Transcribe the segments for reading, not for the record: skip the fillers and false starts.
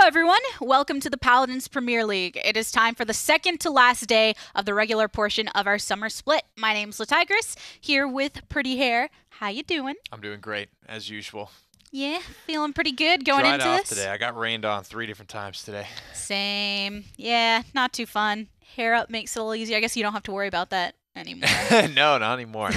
everyone. Welcome to the Paladins Premier League. It is time for the second to last day of the regular portion of our summer split. My name's LaTigress, here with Pretty Hair. How you doing? I'm doing great, as usual. Yeah, feeling pretty good going Dried into off this? today. I got rained on 3 different times today. Same. Yeah, not too fun. Hair up makes it a little easier. I guess you don't have to worry about that anymore. No, not anymore.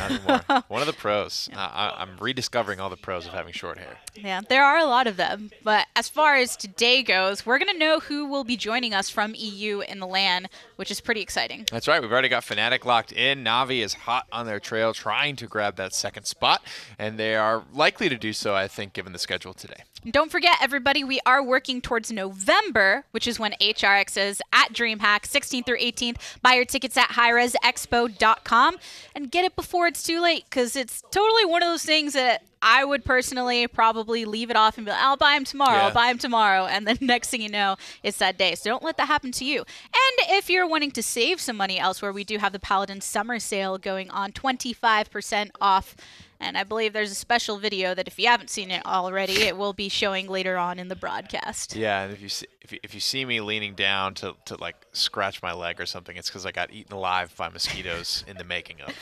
One of the pros. I'm rediscovering all the pros of having short hair. Yeah, there are a lot of them. But as far as today goes, we're going to know who will be joining us from EU in the LAN, which is pretty exciting. That's right. We've already got Fnatic locked in. Na'Vi is hot on their trail trying to grab that second spot, and they are likely to do so, I think, given the schedule today. And don't forget, everybody, we are working towards November, which is when HRX is at DreamHack, 16th through 18th. Buy your tickets at highresexpo.com and get it before it's too late, because it's totally one of those things that I would personally probably leave it off and be like, I'll buy them tomorrow, I'll buy them tomorrow, and then next thing you know, it's that day. So don't let that happen to you. And if you're wanting to save some money elsewhere, we do have the Paladin Summer Sale going on, 25% off. And I believe there's a special video that if you haven't seen it already, it will be showing later on in the broadcast. Yeah, and if you see me leaning down to like scratch my leg or something, it's because I got eaten alive by mosquitoes in the making of.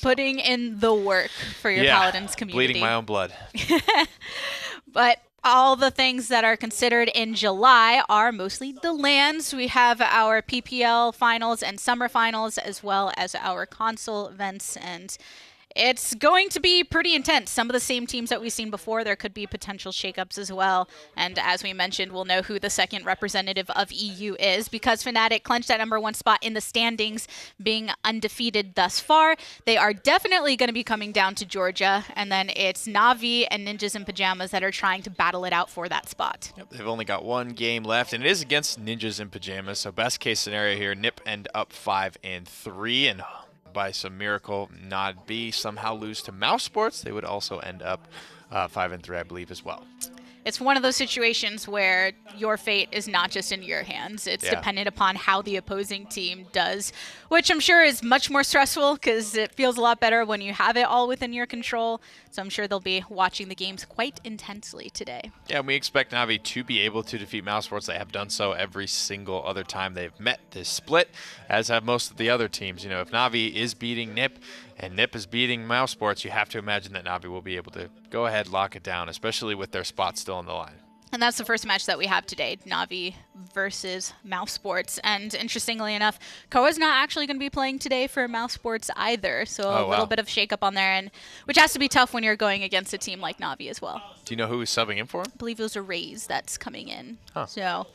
Putting in the work for your Paladins community. Bleeding my own blood. But all the things that are considered in July are mostly the LANs. We have our PPL finals and summer finals, as well as our console events, and it's going to be pretty intense. Some of the same teams that we've seen before. There could be potential shakeups as well. And as we mentioned, we'll know who the second representative of EU is, because Fnatic clinched that #1 spot in the standings, being undefeated thus far. They are definitely going to be coming down to Georgia. And then it's Na'Vi and Ninjas in Pajamas that are trying to battle it out for that spot. Yep, they've only got one game left, and it is against Ninjas in Pajamas. So best case scenario here, NiP end up 5-3, and by some miracle, Na'Vi somehow lose to Mousesports, they would also end up 5-3, I believe, as well. It's one of those situations where your fate is not just in your hands. It's dependent upon how the opposing team does, which I'm sure is much more stressful because it feels a lot better when you have it all within your control. So I'm sure they'll be watching the games quite intensely today. Yeah, and we expect Na'Vi to be able to defeat Mousesports. They have done so every single other time they've met this split, as have most of the other teams. You know, if Na'Vi is beating NiP and NiP is beating Mousesports, you have to imagine that Na'Vi will be able to go ahead, lock it down, especially with their spot still on the line. And that's the first match that we have today, Na'Vi versus Mousesports. And interestingly enough, Koa's not actually going to be playing today for Mousesports either. So a little bit of shakeup on there, and which has to be tough when you're going against a team like Na'Vi as well. Do you know who's subbing in for him? I believe it was a Raze that's coming in. So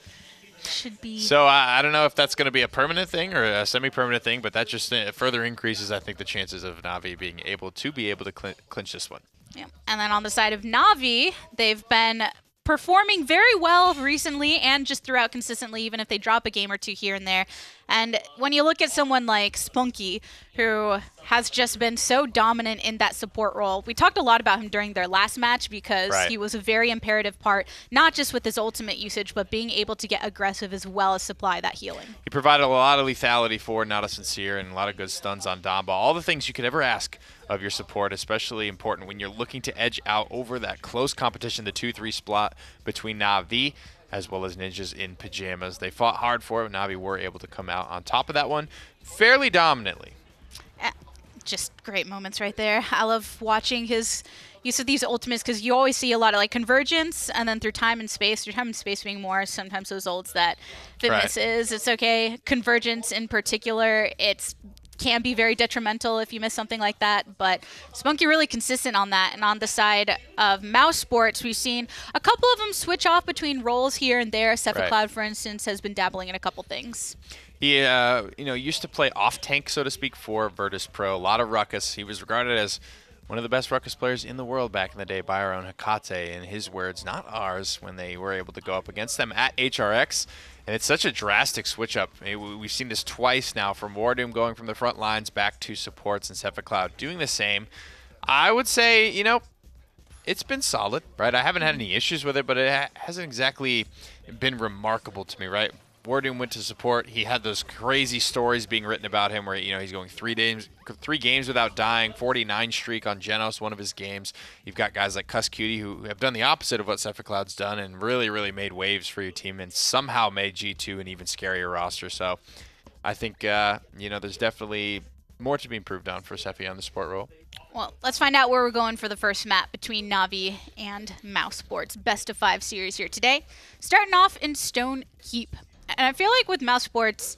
should be. So I don't know if that's going to be a permanent thing or a semi-permanent thing, but that just further increases, I think, the chances of Na'Vi being able to clinch this one. Yeah. And then on the side of Na'Vi, they've been performing very well recently and just throughout consistently, even if they drop a game or two here and there. And when you look at someone like Spunky, who has just been so dominant in that support role, we talked a lot about him during their last match because he was a very imperative part, not just with his ultimate usage, but being able to get aggressive as well as supply that healing. He provided a lot of lethality for Natus and Vincere and a lot of good stuns on Damba. All the things you could ever ask of your support, especially important when you're looking to edge out over that close competition, the 2-3 split between Na'Vi as well as Ninjas in Pajamas. They fought hard for it, but Na'Vi were able to come out on top of that one fairly dominantly. Just great moments right there. I love watching his use of these ultimates because you always see a lot of like convergence and then through time and space being more sometimes those ults that Fitness is. It's okay. Convergence in particular, it's can be very detrimental if you miss something like that, but Spunky really consistent on that. And on the side of Mousesports, we've seen a couple of them switch off between roles here and there. Cloud, for instance, has been dabbling in a couple things. He, used to play off-tank, so to speak, for Virtus Pro. A lot of Ruckus. He was regarded as one of the best Ruckus players in the world back in the day by our own Hecate, in his words, not ours, when they were able to go up against them at HRX. And it's such a drastic switch up. I mean, we've seen this twice now, from Wardoom going from the front lines back to supports, and Cloud doing the same. I would say, it's been solid, right? I haven't had any issues with it, but it hasn't exactly been remarkable to me, right? Wardoom went to support, he had those crazy stories being written about him where, he's going 3 games without dying, 49 streak on Genos, one of his games. You've got guys like Cuss Cutie who have done the opposite of what Cloud's done and really, really made waves for your team and somehow made G2 an even scarier roster. So I think, there's definitely more to be improved on for Sephi on the support role. Well, let's find out where we're going for the first map between Na'Vi and Mousesports. Best of 5 series here today. Starting off in Stone Keep. And I feel like with Mousesports,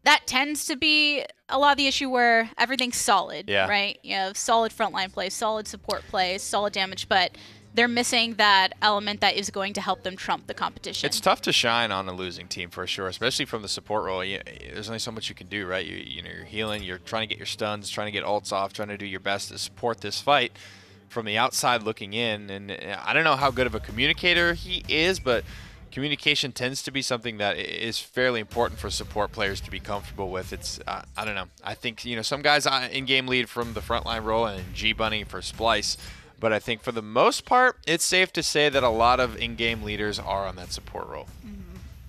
that tends to be a lot of the issue where everything's solid, right? You have solid frontline play, solid support play, solid damage, but they're missing that element that is going to help them trump the competition. It's tough to shine on a losing team for sure, especially from the support role. There's only so much you can do, right? You're healing, you're trying to get your stuns, trying to get ults off, trying to do your best to support this fight from the outside looking in. And I don't know how good of a communicator he is, but communication tends to be something that is fairly important for support players to be comfortable with. It's, I don't know. I think, some guys in-game lead from the frontline role and G-Bunny for Splice. But I think for the most part, it's safe to say that a lot of in-game leaders are on that support role.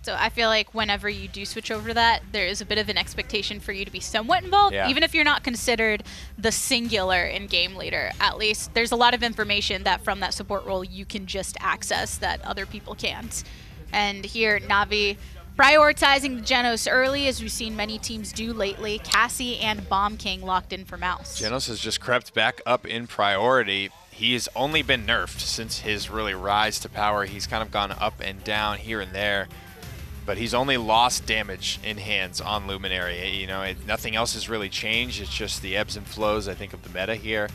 So I feel like whenever you do switch over to that, there is a bit of an expectation for you to be somewhat involved, even if you're not considered the singular in-game leader. At least there's a lot of information that from that support role you can just access that other people can't. And here, Na'Vi prioritizing the Genos early, as we've seen many teams do lately. Cassie and Bomb King locked in for Mouse. Genos has just crept back up in priority. He has only been nerfed since his really rise to power. He's kind of gone up and down here and there, but he's only lost damage in hands on Luminary. Nothing else has really changed. It's just the ebbs and flows, I think, of the meta here.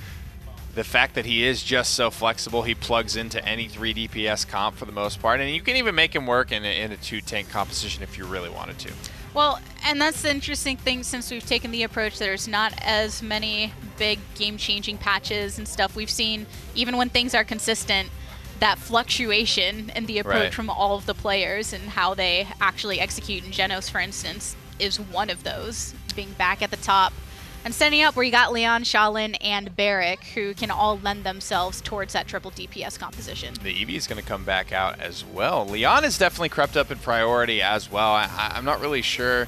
The fact that he is just so flexible, he plugs into any 3 DPS comp for the most part, and you can even make him work in a 2-tank composition if you really wanted to. Well, and that's the interesting thing since we've taken the approach that there's not as many big game-changing patches and stuff. We've seen, even when things are consistent, that fluctuation in the approach from all of the players and how they actually execute. In Genos, for instance, is one of those, being back at the top. And standing up where you got Leon, Shaolin, and Barrick, who can all lend themselves towards that triple DPS composition. The Eevee is going to come back out as well. Leon has definitely crept up in priority as well. I'm not really sure.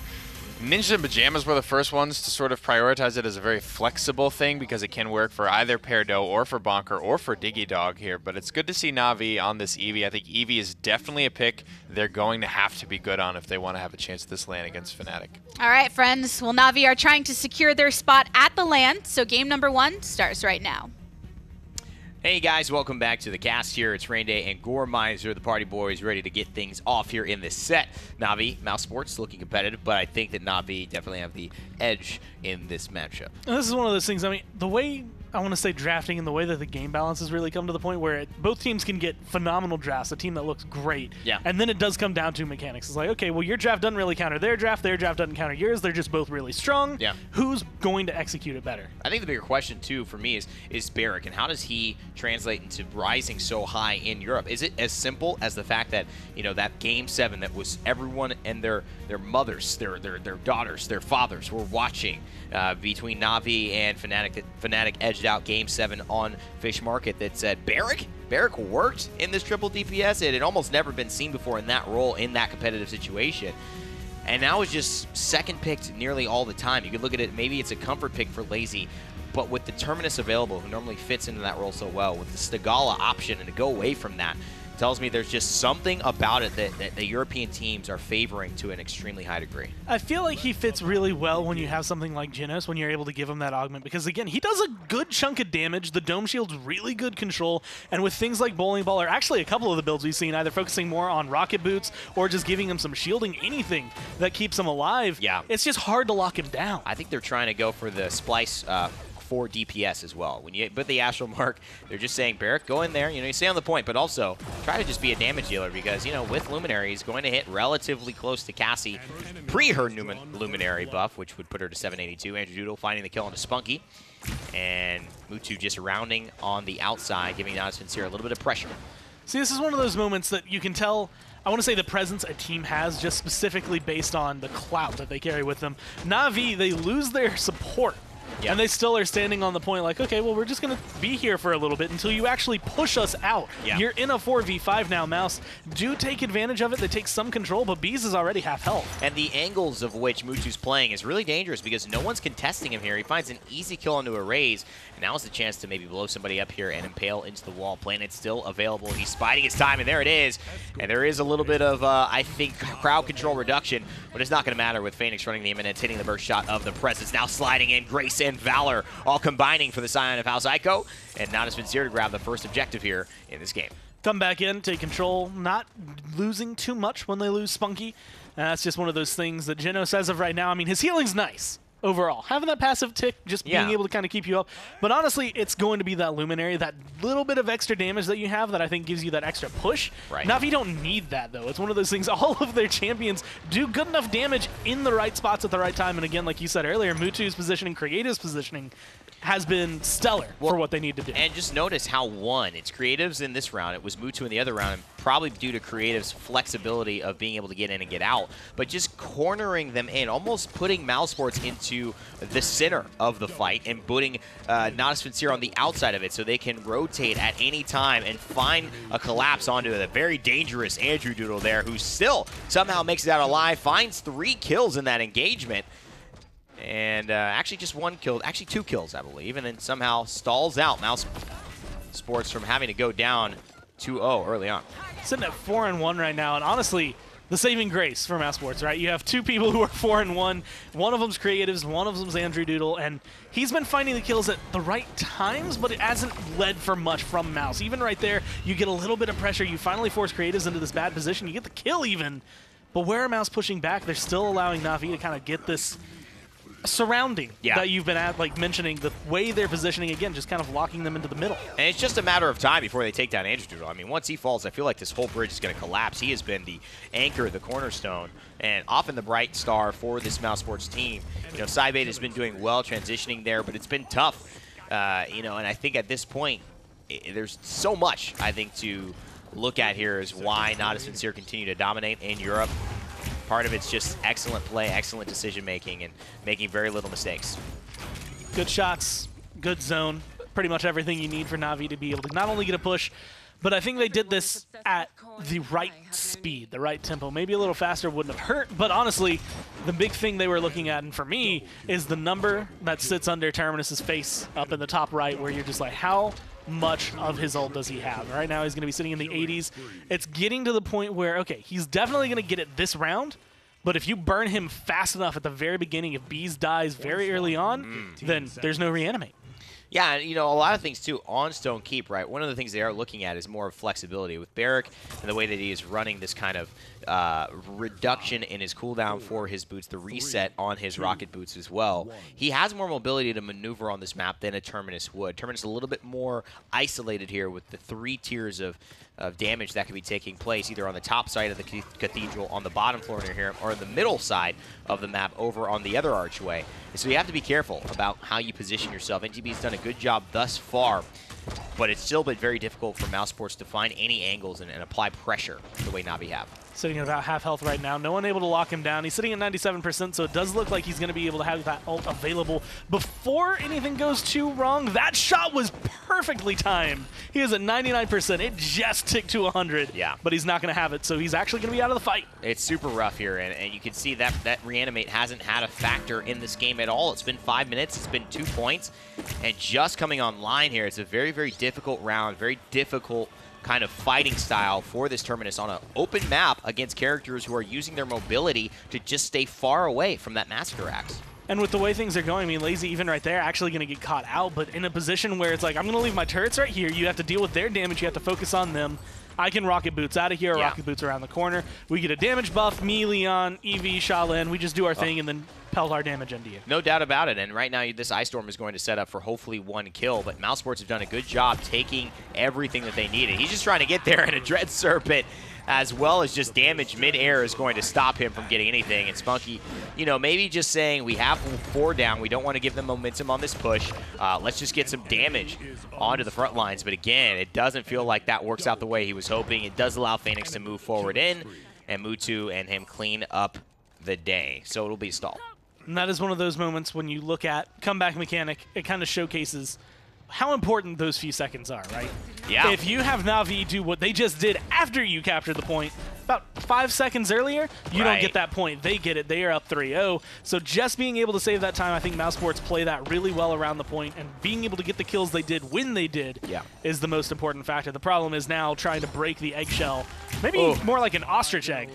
Ninjas and Pajamas were the first ones to sort of prioritize it as a very flexible thing because it can work for either Peardo or for Bonker or for Diggy Dog here. But it's good to see Na'Vi on this Eevee. I think Eevee is definitely a pick they're going to have to be good on if they want to have a chance at this LAN against Fnatic. All right, friends. Well, Na'Vi are trying to secure their spot at the LAN, so game number 1 starts right now. Hey guys, welcome back to the cast here. It's Rainday and Goremizer, the party boys, ready to get things off here in this set. Na'Vi, Mousesports, looking competitive, but I think that Na'Vi definitely have the edge in this matchup. And this is one of those things, the way I want to say drafting and the way that the game balance has really come to the point where both teams can get phenomenal drafts, a team that looks great. Yeah. And then it does come down to mechanics. It's like, okay, well, your draft doesn't really counter their draft doesn't counter yours. They're just both really strong. Yeah. Who's going to execute it better? I think the bigger question, too, for me is Barrick, and how does he translate into rising so high in Europe? Is it as simple as the fact that, that Game 7 that was everyone and their mothers, their daughters, their fathers were watching between Na'Vi and Fnatic, that Fnatic edged out Game 7 on Fish Market, that said Barrick worked in this triple DPS. It had almost never been seen before in that role, in that competitive situation. And now it's just second picked nearly all the time. You could look at it, maybe it's a comfort pick for Lazy, but with the Terminus available, who normally fits into that role so well, with the Stigala option, and to go away from that, tells me there's just something about it that the European teams are favoring to an extremely high degree. I feel like he fits really well when you have something like Genos, when you're able to give him that augment, because again, he does a good chunk of damage. The Dome Shield's really good control, and with things like Bowling Ball, or actually a couple of the builds we've seen, either focusing more on Rocket Boots or just giving him some shielding, anything that keeps him alive, it's just hard to lock him down. I think they're trying to go for the Splice for DPS as well. When you put the Astral Mark, they're just saying, Barrick, go in there, you stay on the point, but also try to just be a damage dealer, because, with Luminary, he's going to hit relatively close to Cassie pre her Luminary buff, which would put her to 782. Andrew Doodle finding the kill onto Spunky, and Mutu just rounding on the outside, giving Natus Vincere a little bit of pressure. See, this is one of those moments that you can tell, I want to say, the presence a team has just specifically based on the clout that they carry with them. Na'Vi, they lose their support Yeah. And they still are standing on the point like, okay, well, we're just going to be here for a little bit until you actually push us out. Yeah. You're in a 4v5 now, Mouse. Do take advantage of it. They take some control, but Bees is already half health. And the angles of which Mutu's playing is really dangerous because no one's contesting him here. He finds an easy kill onto a raise, and now is the chance to maybe blow somebody up here and impale into the wall. Planet still available. He's biding his time, and there it is. And there is a little bit of, I think, crowd control reduction, but it's not going to matter with Phoenix running the imminence, hitting the burst shot of the Presence. Now sliding in, Grace and Valor all combining for the Scion of House Ico, and Natus Vincere to grab the first objective here in this game. Come back in, take control, not losing too much when they lose Spunky. That's just one of those things that Geno says of right now. I mean, his healing's nice overall. Having that passive tick, just being able to kind of keep you up. But honestly, it's going to be that Luminary, that little bit of extra damage that you have that I think gives you that extra push. Right. Na'Vi don't need that, though. It's one of those things, all of their champions do good enough damage in the right spots at the right time. And again, like you said earlier, Mutu's positioning, Creative's positioning has been stellar for what they need to do. And just notice how it's Creatives in this round, it was Mutu in the other round, and probably due to Creative's flexibility of being able to get in and get out, but just cornering them in, almost putting Mousesports into the center of the fight and putting Natus Vincere on the outside of it so they can rotate at any time and find a collapse onto the very dangerous Andrew Doodle there, who still somehow makes it out alive, finds 3 kills in that engagement. And actually just 1 kill, actually 2 kills, I believe, and then somehow stalls out Mousesports from having to go down 2-0 early on. Sitting at 4-1 right now, and honestly, the saving grace for Mousesports, right? You have 2 people who are 4-1. One of them's Creatives, one of them's Andrew Doodle, and he's been finding the kills at the right times, but it hasn't led for much from Mouse. Even right there, you get a little bit of pressure. You finally force Creatives into this bad position. You get the kill even, but where are Mouse pushing back? They're still allowing Na'Vi to kind of get this surrounding that you've been mentioning, the way they're positioning, again, just kind of locking them into the middle. And it's just a matter of time before they take down Andrew Doodle. I mean, once he falls, I feel like this whole bridge is going to collapse. He has been the anchor, the cornerstone, and often the bright star for this Mousesports team. You know, Cybate has been doing well transitioning there, but it's been tough. You know, and I think at this point, there's so much, I think, to look at here is why Natus Vincere continue to dominate in Europe. Part of it's just excellent play, excellent decision-making, and making very little mistakes. Good shots, good zone, pretty much everything you need for Na'Vi to be able to not only get a push, but I think they did this at the right speed, the right tempo. Maybe a little faster wouldn't have hurt, but honestly, the big thing they were looking at, and for me, is the number that sits under Terminus's face up in the top right, where you're just like, how much of his ult does he have? Right now he's going to be sitting in the 80s. It's getting to the point where, okay, he's definitely going to get it this round, but if you burn him fast enough at the very beginning, if Bees dies very early on, then there's no reanimate. Yeah, you know, a lot of things, too, on Stone Keep, right? One of the things they are looking at is more of flexibility with Barrick and the way that he is running this kind of reduction in his cooldown for his boots, the reset on his rocket boots as well. He has more mobility to maneuver on this map than a Terminus would. Terminus is a little bit more isolated here with the 3 tiers of damage that could be taking place either on the top side of the cathedral, on the bottom floor near here, or in the middle side of the map over on the other archway. And so you have to be careful about how you position yourself. NGB's done a good job thus far, but it's still been very difficult for Mousesports to find any angles and apply pressure the way Na'Vi have. Sitting at about half health right now. No one able to lock him down. He's sitting at 97%, so it does look like he's going to be able to have that ult available before anything goes too wrong. That shot was perfectly timed. He is at 99%. It just ticked to 100. Yeah. But he's not going to have it, so he's actually going to be out of the fight. It's super rough here, and you can see that reanimate hasn't had a factor in this game at all. It's been 5 minutes. It's been 2 points. And just coming online here, it's a very, very difficult round, very difficult kind of fighting style for this Terminus on an open map against characters who are using their mobility to just stay far away from that Massacre Axe. And with the way things are going, I mean, Lazy even right there actually going to get caught out, but in a position where it's like, I'm going to leave my turrets right here. You have to deal with their damage. You have to focus on them. I can rocket boots out of here, rocket boots around the corner. We get a damage buff, me, Leon, Eevee, Shaolin. We just do our thing and then pelt our damage into you. No doubt about it. And right now, this Ice Storm is going to set up for hopefully 1 kill. But Mousesports have done a good job taking everything that they needed. He's just trying to get there, and a Dread Serpent, as well as just damage mid-air, is going to stop him from getting anything. And Spunky, you know, maybe just saying we have 4 down. We don't want to give them momentum on this push. Let's just get some damage onto the front lines. But again, it doesn't feel like that works out the way he was hoping. It does allow Phoenix to move forward in, and Mutu and him clean up the day. So it'll be a stall. And that is one of those moments when you look at comeback mechanic, it kind of showcases how important those few seconds are, right? Yeah. If you have Na'Vi do what they just did after you captured the point, about 5 seconds earlier, you don't get that point. They get it. They are up 3-0. So just being able to save that time, I think Mousesports play that really well around the point, and being able to get the kills they did when they did is the most important factor. The problem is now trying to break the eggshell. Maybe more like an ostrich egg.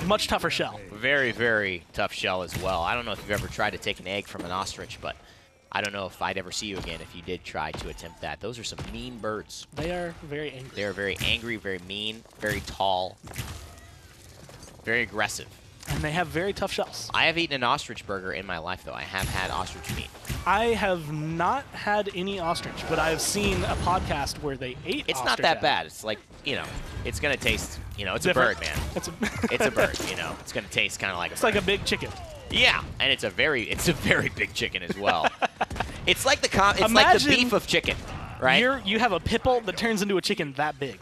Much tougher shell. Very, very tough shell as well. I don't know if you've ever tried to take an egg from an ostrich, but I don't know if I'd ever see you again if you did try to attempt that. Those are some mean birds. They are very angry. They are very angry, very mean, very tall, very aggressive. And they have very tough shells. I have eaten an ostrich burger in my life, though. I have had ostrich meat. I have not had any ostrich, but I have seen a podcast where they ate It's ostrich not that egg. bad. It's like, you know, it's going to taste, you know, it's Different. a bird, man. It's It's a bird, you know. It's going to taste kind of like a bird. It's like a big chicken. Yeah, and it's a very big chicken as well. It's like the Imagine like the beef of chicken, right? You have a pit bull that turns into a chicken that big.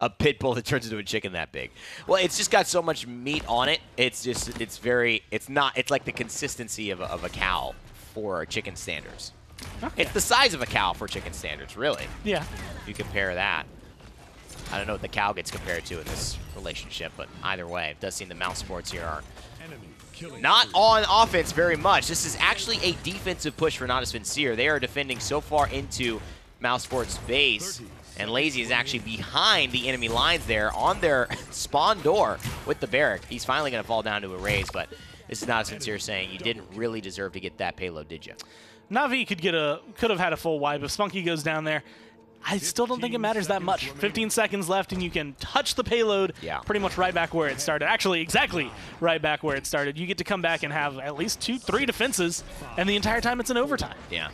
A pit bull that turns into a chicken that big. Well, it's just got so much meat on it. It's like the consistency of a cow for chicken standards. Okay. It's the size of a cow for chicken standards, really. Yeah. If you compare that. I don't know what the cow gets compared to in this relationship, but either way, it does seem the Mousesports here are not on offense very much. This is actually a defensive push for Natus Vincere. They are defending so far into Mousesports' base, and Lazy is actually behind the enemy lines there on their spawn door with the barrack. He's finally going to fall down to a raise, but this is Natus Vincere saying, you didn't really deserve to get that payload, did you? Na'Vi could have had a full wipe. If Spunky goes down there, I still don't think it matters that much. 15 seconds left, and you can touch the payload pretty much right back where it started. Actually, exactly right back where it started. You get to come back and have at least 2-3 defenses, and the entire time it's an overtime. Yeah.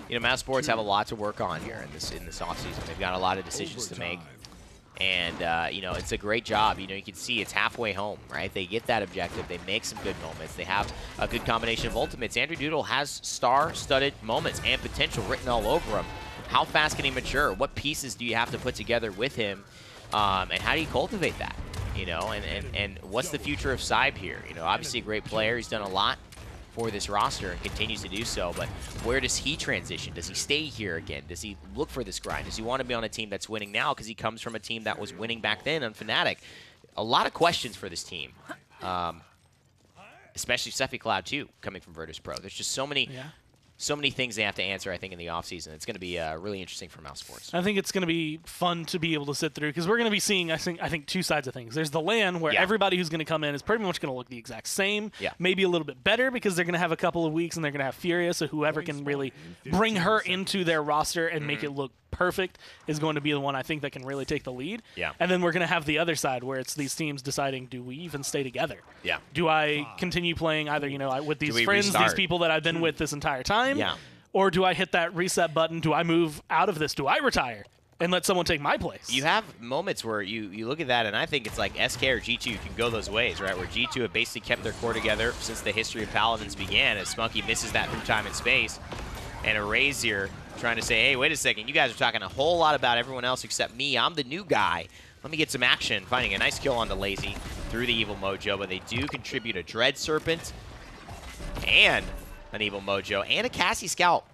You know, Mousesports have a lot to work on here in this offseason. They've got a lot of decisions to make. And, you know, it's a great job. You know, you can see it's halfway home, right? They get that objective. They make some good moments. They have a good combination of ultimates. Andrew Doodle has star-studded moments and potential written all over him. How fast can he mature? What pieces do you have to put together with him? And how do you cultivate that? You know, and what's the future of Saib here? You know, obviously a great player. He's done a lot for this roster and continues to do so, but where does he transition? Does he stay here again? Does he look for this grind? Does he want to be on a team that's winning now because he comes from a team that was winning back then on Fnatic? A lot of questions for this team, especially Sephi Cloud too, coming from Virtus Pro. There's just so many things they have to answer, I think, in the offseason. It's going to be really interesting for Mousesports. I think it's going to be fun to be able to sit through because we're going to be seeing, I think, two sides of things. There's the LAN where everybody who's going to come in is pretty much going to look the exact same, maybe a little bit better because they're going to have a couple of weeks and they're going to have Furia, so whoever can really bring her into their roster and make it look perfect is going to be the one I think that can really take the lead. Yeah. And then we're going to have the other side where it's these teams deciding, do we even stay together? Yeah. Do I continue playing either, you know, with these we friends, restart? these people that I've been with this entire time? Yeah. Or do I hit that reset button? Do I move out of this? Do I retire and let someone take my place? You have moments where you look at that, and I think it's like SK or G2 can go those ways, right? Where G2 have basically kept their core together since the history of Paladins began, as Spunky misses that through time and space. And a Raze here trying to say, hey, wait a second, you guys are talking a whole lot about everyone else except me. I'm the new guy. Let me get some action. Finding a nice kill on the Lazy through the Evil Mojo, but they do contribute a Dread Serpent and an Evil Mojo and a Cassie Scout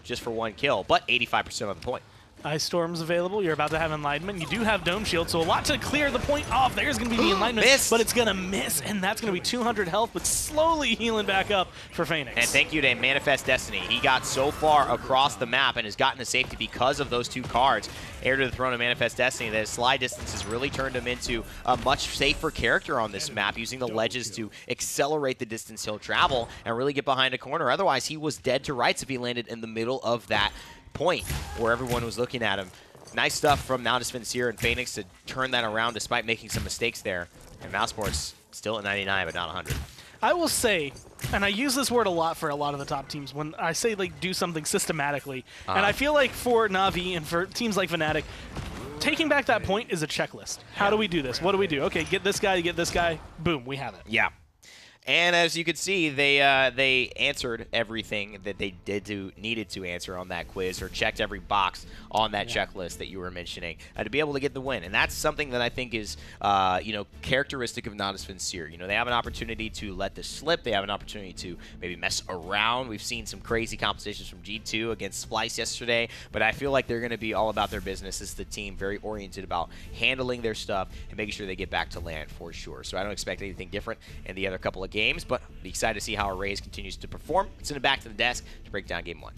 just for one kill, but 85% on the point. Ice Storm's available. You're about to have Enlightenment. You do have Dome Shield, so a lot to clear the point off. There's going to be the Enlightenment, but it's going to miss, and that's going to be 200 health, but slowly healing back up for Phoenix. And thank you to Manifest Destiny. He got so far across the map and has gotten to safety because of those two cards. Heir to the Throne of Manifest Destiny, that his slide distance has really turned him into a much safer character on this map, using the ledges to accelerate the distance he'll travel and really get behind a corner. Otherwise, he was dead to rights if he landed in the middle of that point where everyone was looking at him. Nice stuff from Natus Vincere and Phoenix to turn that around despite making some mistakes there. And Mousesports still at 99, but not 100. I will say, and I use this word a lot for a lot of the top teams, when I say, like, do something systematically. And I feel like for Na'Vi and for teams like Fnatic, taking back that point is a checklist. How do we do this? What do we do? Okay, get this guy, boom, we have it. Yeah. And as you could see, they answered everything that they needed to answer on that quiz, or checked every box on that checklist that you were mentioning to be able to get the win. And that's something that I think is characteristic of Natus Vincere. They have an opportunity to let this slip. They have an opportunity to maybe mess around. We've seen some crazy compositions from G2 against Splice yesterday, but I feel like they're going to be all about their business. This is the team very oriented about handling their stuff and making sure they get back to land for sure. So I don't expect anything different in the other couple of games, but be excited to see how Arrays continues to perform. Send it back to the desk to break down game 1.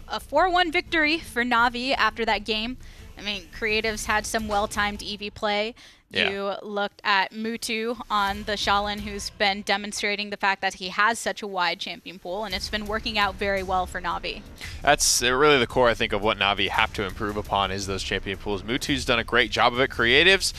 A 4-1 victory for Na'Vi after that game. I mean, Creatives had some well-timed EV play. Yeah. You looked at Mutu on the Shaolin, who's been demonstrating the fact that he has such a wide champion pool, and it's been working out very well for Na'Vi. That's really the core, I think, of what Na'Vi have to improve upon is those champion pools. Mutu's done a great job of it. Creatives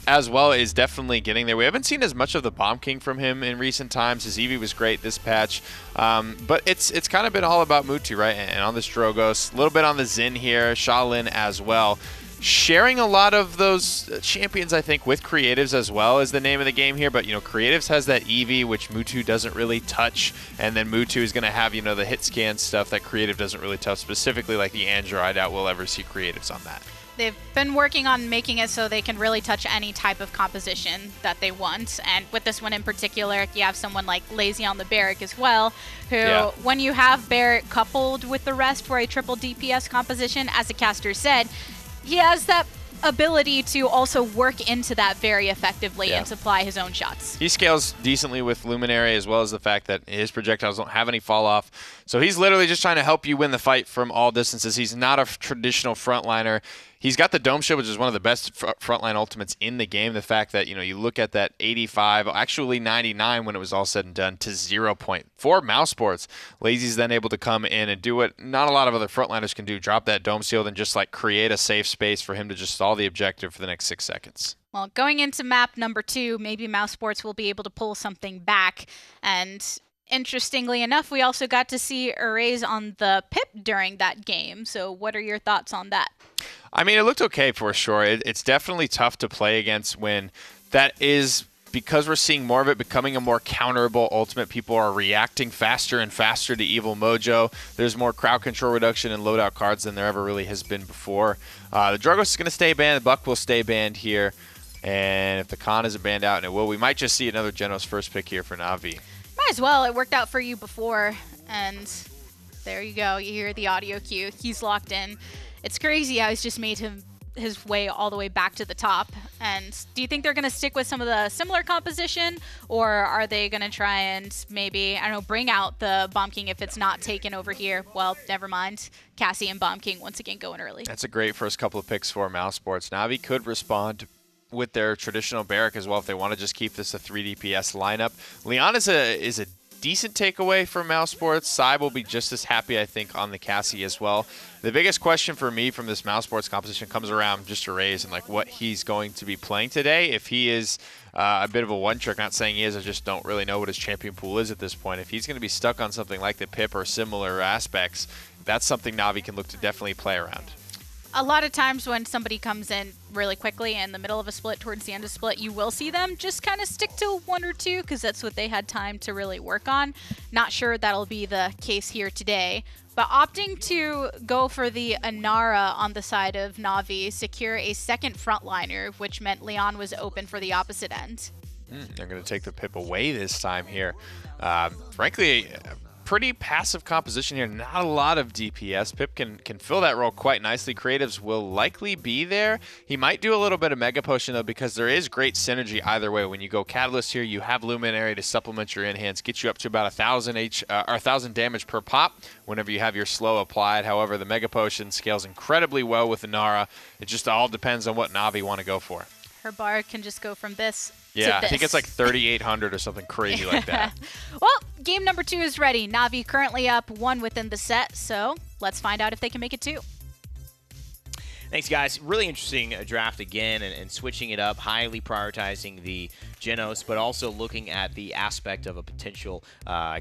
as well is definitely getting there. We haven't seen as much of the Bomb King from him in recent times. His Eevee was great this patch, but it's kind of been all about Mutu, right? And on this Drogos, a little bit on the Xin here, Shaolin as well. Sharing a lot of those champions, I think, with Creatives as well is the name of the game here. But, Creatives has that Eevee, which Mutu doesn't really touch. And then Mutu is going to have, the hit scan stuff that Creative doesn't really touch, specifically like the Andrew. I doubt we'll ever see Creatives on that. They've been working on making it so they can really touch any type of composition that they want. And with this one in particular, you have someone like Lazy on the Barrack as well, who, when you have Barrack coupled with the rest for a triple DPS composition, as the caster said, he has that ability to also work into that very effectively and supply his own shots. He scales decently with Luminary, as well as the fact that his projectiles don't have any fall off. So he's literally just trying to help you win the fight from all distances. He's not a traditional frontliner. He's got the Dome Shield, which is one of the best frontline ultimates in the game. The fact that, you look at that 85, actually 99 when it was all said and done, to 0 point. For Mousesports, Lazy's then able to come in and do what not a lot of other frontliners can do, drop that Dome Shield and just create a safe space for him to just stall the objective for the next 6 seconds. Well, going into map number 2, maybe Mousesports will be able to pull something back. And interestingly enough, we also got to see Arrays on the Pip during that game. So what are your thoughts on that? I mean, it looked okay for sure. It's definitely tough to play against when that is, because we're seeing more of it becoming a more counterable ultimate. People are reacting faster and faster to Evil Mojo. There's more crowd control reduction and loadout cards than there ever really has been before. The Drogos is going to stay banned. The Buck will stay banned here. And if the Khan isn't banned out, and it will, we might just see another Genos first pick here for Na'Vi. Might as well. It worked out for you before. And there you go. You hear the audio cue. He's locked in. It's crazy how he's just made his way all the way back to the top. And do you think they're going to stick with some of the similar composition, or are they going to try and maybe, I don't know, bring out the Bomb King if it's not taken over here? Well, never mind. Cassie and Bomb King once again going early. That's a great first couple of picks for Mousesports. Na'Vi could respond with their traditional Barrack as well if they want to just keep this a 3 DPS lineup. Leon is a decent takeaway for Mousesports. Sai will be just as happy, I think, on the Cassie as well. The biggest question for me from this Mousesports composition comes around just Arrays and what he's going to be playing today. If he is a bit of a one-trick, not saying he is, I just don't really know what his champion pool is at this point. If he's going to be stuck on something like the Pip or similar aspects, that's something Na'Vi can look to definitely play around. A lot of times when somebody comes in really quickly in the middle of a split, towards the end of a split, you will see them just kind of stick to 1 or 2 because that's what they had time to really work on. Not sure that'll be the case here today, but opting to go for the Inara on the side of Na'Vi, secure a second frontliner, which meant Leon was open for the opposite end. They're going to take the Pip away this time here. Frankly, pretty passive composition here. Not a lot of DPS. Pip can fill that role quite nicely. Creatives will likely be there. He might do a little bit of Mega Potion, though, because there is great synergy either way. When you go Catalyst here, you have Luminary to supplement your in-hands, get you up to about 1,000 damage per pop whenever you have your slow applied. However, the Mega Potion scales incredibly well with Inara. It just all depends on what Na'Vi want to go for. Her bar can just go from this to this. I think it's 3,800 or something crazy like that. Well, game number 2 is ready. Na'Vi currently up 1 within the set, so let's find out if they can make it 2. Thanks, guys. Really interesting draft again, and switching it up, highly prioritizing the Genos, but also looking at the aspect of a potential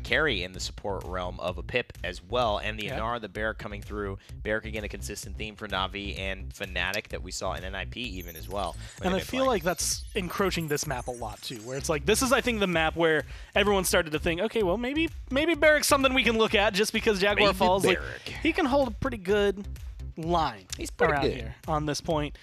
carry in the support realm of a Pip as well, and the Inara, the Barrack coming through. Barrack, again, a consistent theme for Na'Vi and Fnatic that we saw in NIP even as well. And I feel like that's encroaching this map a lot, too, where it's like, this is, I think, the map where everyone started to think, okay, well, maybe Barrack's something we can look at just because Jaguar Falls, like, he can hold a pretty good line around here on this point.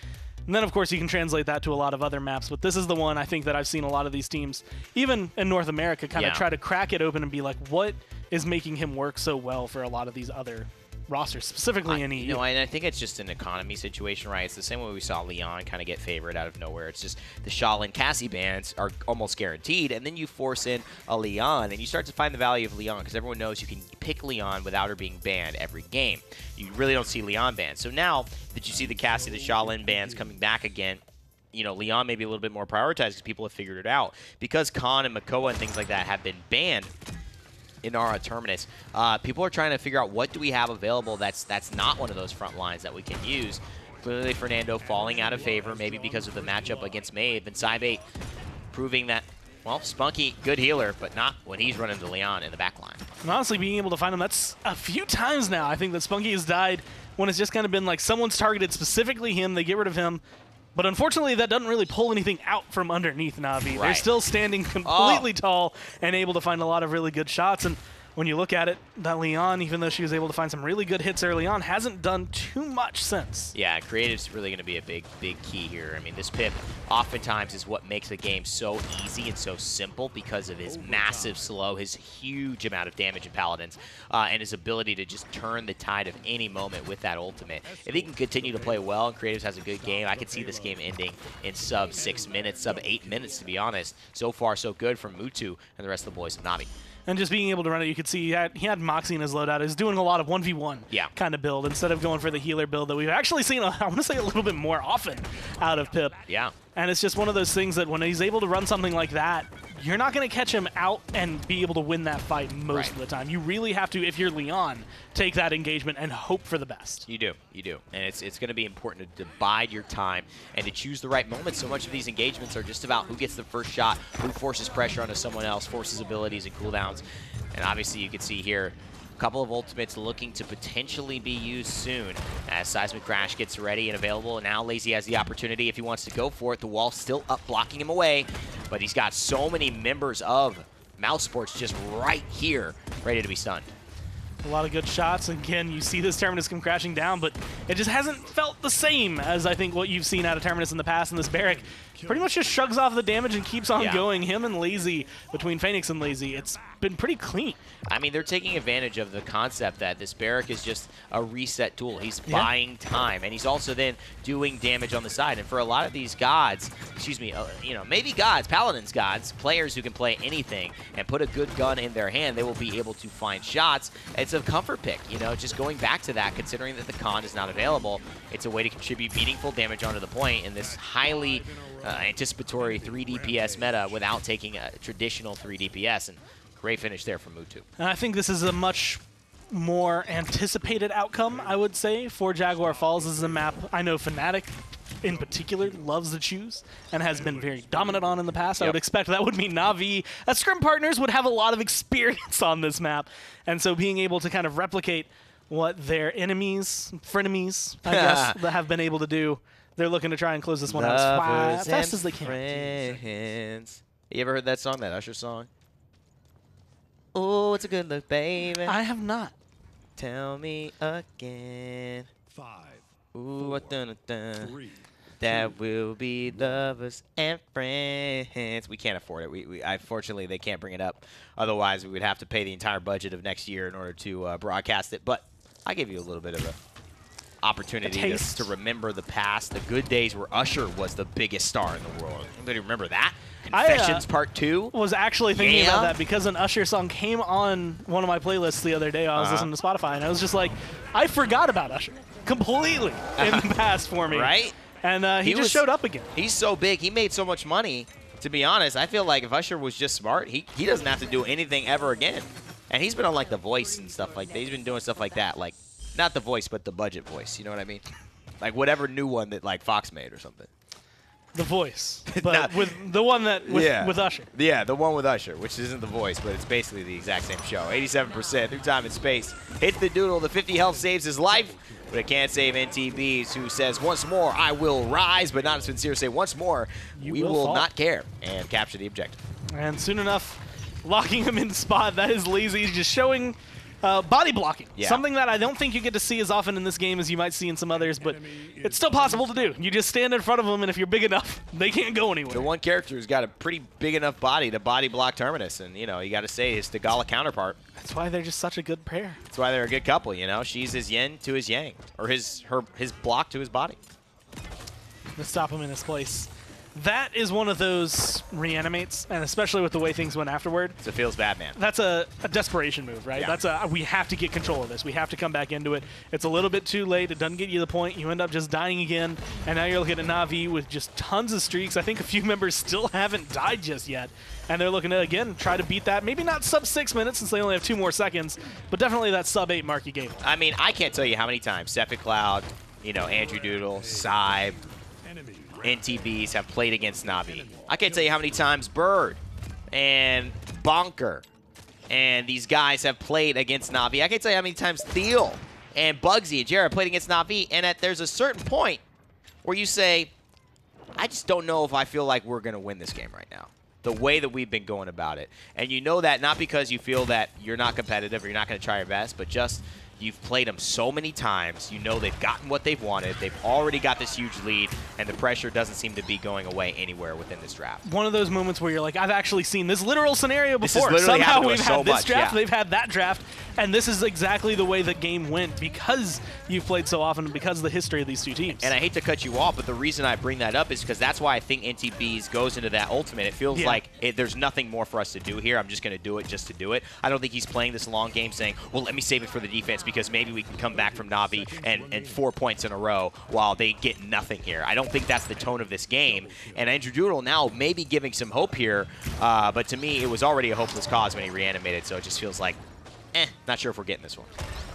And then, of course, you can translate that to a lot of other maps, but this is the one I think that I've seen a lot of these teams, even in North America, kind of try to crack it open and be like, what is making him work so well for a lot of these other rosters, specifically in EU? You know, and I think it's just an economy situation, right? It's the same way we saw Leon kind of get favored out of nowhere. It's just the Shaolin Cassie bans are almost guaranteed, and then you force in a Leon, and you start to find the value of Leon because everyone knows you can pick Leon without her being banned every game. You really don't see Leon banned. So now that you see the Cassie, the Shaolin bans coming back again, you know, Leon may be a little bit more prioritized because people have figured it out. Because Khan and Makoa and things like that have been banned in our Terminus, people are trying to figure out what do we have available that's not one of those front lines that we can use. Clearly, Fernando falling out of favor, maybe because of the matchup against Maeve, and Cybate proving that, well, Spunky, good healer, but not when he's running to Leon in the back line. And honestly, being able to find him, that's a few times now. I think that Spunky has died when it's just kind of been like someone's targeted specifically him, they get rid of him. But unfortunately, that doesn't really pull anything out from underneath Na'Vi. They're still standing completely tall and able to find a lot of really good shots. And when you look at it, that Leon, even though she was able to find some really good hits early on, hasn't done too much since. Yeah, creative's really going to be a big key here. I mean, this Pip oftentimes is what makes the game so easy and so simple because of his massive slow, his huge amount of damage in Paladins, and his ability to just turn the tide of any moment with that ultimate. If he can continue to play well and Creatives has a good game, I could see this game ending in sub 6 minutes, sub 8 minutes, to be honest. So far, so good from Mutu and the rest of the boys of Na'Vi. And just being able to run it, you could see he had Moxie in his loadout. He's doing a lot of 1v1 kind of build instead of going for the healer build that we've actually seen, I want to say, a little bit more often out of Pip. Yeah. And it's just one of those things that when he's able to run something like that, you're not going to catch him out and be able to win that fight most of the time. You really have to, if you're Leon, take that engagement and hope for the best. You do. And it's going to be important to bide your time and to choose the right moment. So much of these engagements are just about who gets the first shot, who forces pressure onto someone else, forces abilities and cooldowns. And obviously you can see here a couple of ultimates looking to potentially be used soon as Seismic Crash gets ready and available. And now Lazy has the opportunity if he wants to go for it. The wall's still up, blocking him away. But he's got so many members of Mousesports just right here, ready to be stunned. A lot of good shots. Again, you see this Terminus come crashing down, but it just hasn't felt the same as I think what you've seen out of Terminus in the past. And this Barrack pretty much just shrugs off the damage and keeps on going. Him and Lazy, between Phoenix and Lazy, it's been pretty clean. I mean, they're taking advantage of the concept that this Barrack is just a reset tool. He's buying time, and he's also then doing damage on the side. And for a lot of these gods, excuse me, you know, maybe gods, Paladins gods, players who can play anything and put a good gun in their hand, they will be able to find shots. It's a comfort pick, you know, just going back to that, considering that the con is not available, it's a way to contribute meaningful damage onto the point in this highly anticipatory 3 DPS meta without taking a traditional 3 DPS. And great finish there from Mutu. And I think this is a much more anticipated outcome, I would say, for Jaguar Falls. This is a map I know Fnatic in particular loves to choose and has been very dominant on in the past. I would expect that would mean Na'Vi, as scrim partners, would have a lot of experience on this map. And so being able to kind of replicate what their enemies, frenemies, I guess, that have been able to do, they're looking to try and close this one out as fast as they can. Friends. You ever heard that song, that Usher song? Oh, it's a good look, baby. I have not. Tell me again. 5. Ooh, 4, dun, dun. 3. That will be lovers and friends. We can't afford it. Unfortunately, they can't bring it up. Otherwise, we would have to pay the entire budget of next year in order to broadcast it. But I give you a little bit of a opportunity to remember the past, the good days where Usher was the biggest star in the world. Anybody remember that? Confessions Part 2? Was actually thinking about that because an Usher song came on one of my playlists the other day. I was listening to Spotify, and I was just like, I forgot about Usher completely in the past for me. Right? And he just showed up again. He's so big. He made so much money. To be honest, I feel like if Usher was just smart, he doesn't have to do anything ever again. And he's been on, like, The Voice and stuff like that. He's been doing stuff like that. Like, not The Voice, but The Budget Voice. You know what I mean? Like whatever new one that like Fox made or something. The Voice, but with the one that with Usher. Yeah, the one with Usher, which isn't The Voice, but it's basically the exact same show. 87% through time and space. Hits the doodle. The 50 health saves his life, but it can't save NTBs, who says, once more, I will rise, but not as Vincere say, once more, we will not care, and capture the objective. And soon enough, locking him in spot. That is Lazy, just showing body blocking. Yeah. Something that I don't think you get to see as often in this game as you might see in some others, but it's still possible to do. You just stand in front of them, and if you're big enough, they can't go anywhere. The one character who's got a pretty big enough body to body block Terminus, and, you know, you got to say his Tagala counterpart. That's why they're just such a good pair. That's why they're a good couple, you know. She's his yin to his yang, or his block to his body. Let's stop him in his place. That is one of those reanimates, and especially with the way things went afterward. So it feels bad, man. That's a desperation move, right? Yeah. That's we have to get control of this. We have to come back into it. It's a little bit too late. It doesn't get you the point. You end up just dying again, and now you're looking at Na'Vi with just tons of streaks. I think a few members still haven't died just yet, and they're looking to, again, try to beat that. Maybe not sub 6 minutes since they only have 2 more seconds, but definitely that sub 8 mark you gave them. I mean, I can't tell you how many times Sephic Cloud, you know, Andrew Doodle, Saib, NTBs have played against Na'Vi. I can't tell you how many times Bird and Bonker and these guys have played against Na'Vi. I can't tell you how many times Thiel and Bugsy and Jared played against Na'Vi, and there's a certain point where you say, I just don't know if I feel like we're going to win this game right now, the way that we've been going about it. And you know that not because you feel that you're not competitive or you're not going to try your best, but just you've played them so many times. You know they've gotten what they've wanted. They've already got this huge lead, and the pressure doesn't seem to be going away anywhere within this draft. One of those moments where you're like, I've actually seen this literal scenario before. This has literally Somehow happened to we've us had so this much, draft, yeah. they've had that draft, and this is exactly the way the game went because you've played so often and because of the history of these two teams. And I hate to cut you off, but the reason I bring that up is because that's why I think NTBs goes into that ultimate. It feels like there's nothing more for us to do here. I'm just going to do it just to do it. I don't think he's playing this long game saying, well, let me save it for the defense because maybe we can come back from Na'Vi and 4 points in a row while they get nothing here. I don't think that's the tone of this game. And Andrew Doodle now maybe giving some hope here, but to me it was already a hopeless cause when he reanimated, so it just feels like, not sure if we're getting this one.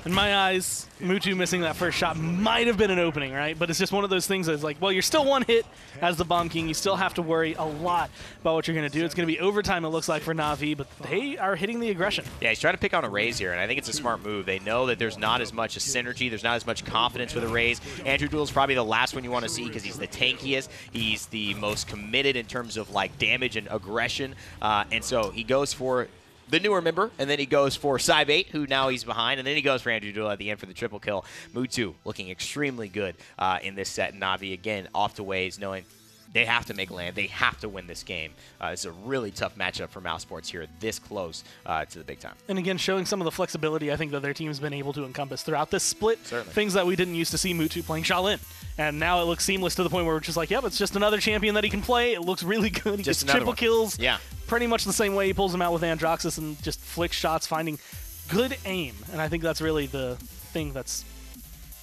In my eyes, Mutu missing that first shot might have been an opening, right? But it's just one of those things that's like, well, you're still one hit as the Bomb King. You still have to worry a lot about what you're going to do. It's going to be overtime, it looks like, for Na'Vi, but they are hitting the aggression. Yeah, he's trying to pick on a raise here, and I think it's a smart move. They know that there's not as much a synergy, there's not as much confidence with a raise. Andrew Doodle's probably the last one you want to see because he's the tankiest. He's the most committed in terms of like damage and aggression, and so he goes for the newer member, and then he goes for Saib 8, who now he's behind, and then he goes for Andrew Doodle at the end for the triple kill. Mutu looking extremely good in this set. Na'Vi, again, off to ways, knowing they have to make land. They have to win this game. It's a really tough matchup for Mousesports here, this close to the big time. And again, showing some of the flexibility I think that their team's been able to encompass throughout this split. Certainly. Things that we didn't used to see Mutu playing Shaolin. And now it looks seamless to the point where we're just like, yep, it's just another champion that he can play. It looks really good. He Just gets triple one. kills. Yeah. Pretty much the same way he pulls them out with Androxus and just flicks shots, finding good aim. And I think that's really the thing that's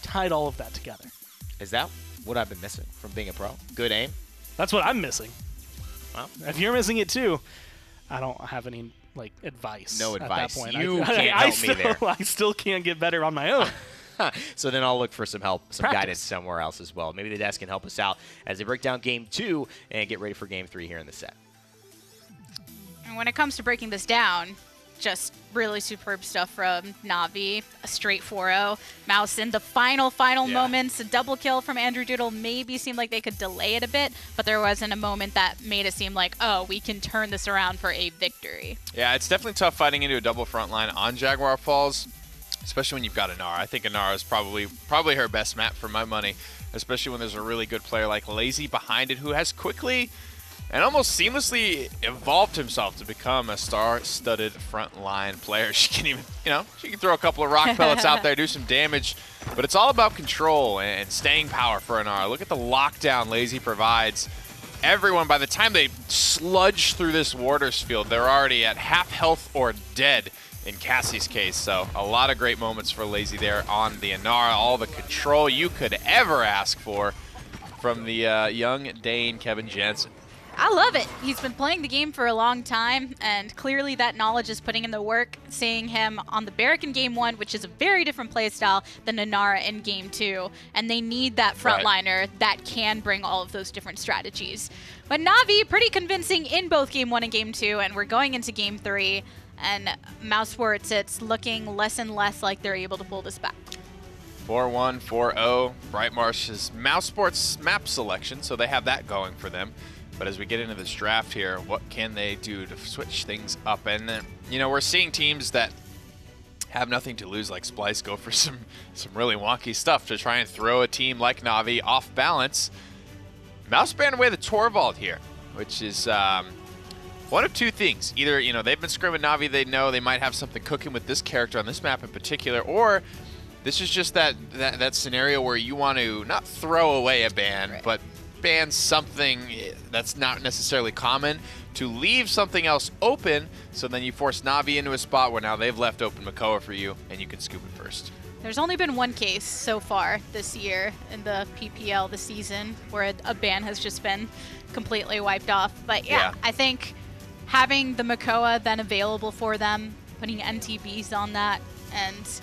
tied all of that together. Is that what I've been missing from being a pro? Good aim? That's what I'm missing. Well, If you're missing it too, I don't have any like advice. No at advice. That point. You can't help me there. I still can't get better on my own. so then I'll look for some help, some Practice. guidance somewhere else as well. Maybe the desk can help us out as they break down Game 2 and get ready for Game 3 here in the set. And when it comes to breaking this down, just really superb stuff from Na'Vi. A straight 4-0. Mouse in the final moments. A double kill from Andrew Doodle maybe seemed like they could delay it a bit, but there wasn't a moment that made it seem like, oh, we can turn this around for a victory. Yeah, it's definitely tough fighting into a double front line on Jaguar Falls, especially when you've got Inara. I think Inara is probably her best map for my money, especially when there's a really good player like Lazy behind it who has quickly and almost seamlessly evolved himself to become a star-studded front-line player. She can even, she can throw a couple of rock pellets out there, do some damage, but it's all about control and staying power for Inara. Look at the lockdown Lazy provides. Everyone, by the time they sludge through this Warders field, they're already at half health or dead in Cassie's case. So a lot of great moments for Lazy there on the Inara. All the control you could ever ask for from the young Dane Kevin Jensen. I love it. He's been playing the game for a long time, and clearly that knowledge is putting in the work. Seeing him on the Barrack in Game 1, which is a very different playstyle than Nanara in Game 2, and they need that frontliner that can bring all of those different strategies. But Na'Vi, pretty convincing in both Game 1 and Game 2, and we're going into Game 3, and Mousesports, it's looking less and less like they're able to pull this back. 4-1, 4-0. Brightmarsh's Mousesports map selection, so they have that going for them. But as we get into this draft here, what can they do to switch things up? And, you know, we're seeing teams that have nothing to lose, like Splice, go for some really wonky stuff to try and throw a team like Na'Vi off balance. Mouse banned away the Torvald here, which is one of two things. Either, you know, they've been scrimming Na'Vi, they know they might have something cooking with this character on this map in particular, or this is just that scenario where you want to not throw away a ban, but ban something that's not necessarily common to leave something else open, so then you force Na'Vi into a spot where now they've left open Makoa for you, and you can scoop it first. There's only been one case so far this year in the PPL this season where a ban has just been completely wiped off. But yeah, I think having the Makoa then available for them, putting NTBs on that, and